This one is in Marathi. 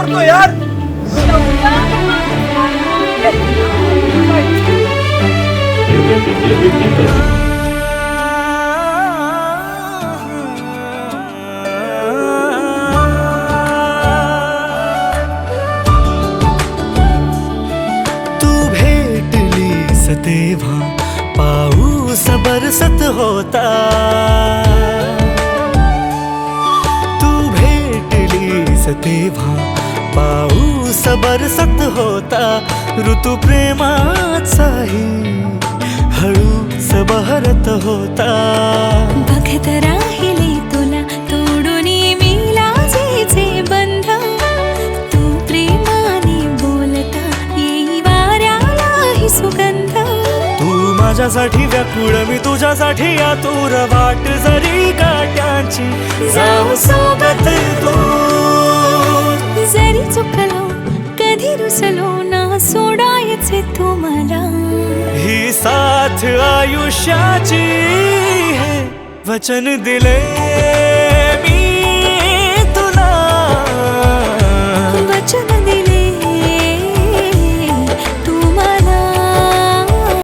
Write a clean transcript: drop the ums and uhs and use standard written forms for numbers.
करतो यार. तू भेटलीस तेव्हा पाऊस बरसत होता. तू भेटलीस तेव्हा पाऊस बरसत होता. ऋतू प्रेमाचाही हळूच बहरत होता. बघत राहिले तुला तोडून मी लाजेचे बंध. तू प्रेमाने बोलता येई वाऱ्यालाही सुगंध. तू माझ्यासाठी व्याकुळ मी तुझ्यासाठी आतुर. वाट जरी काट्याची जाऊ सोबत तू. जरी चुकलो कधी रुसलो ना सोडायचे तू मला. ही साथ आयुष्याची हे वचन दिले.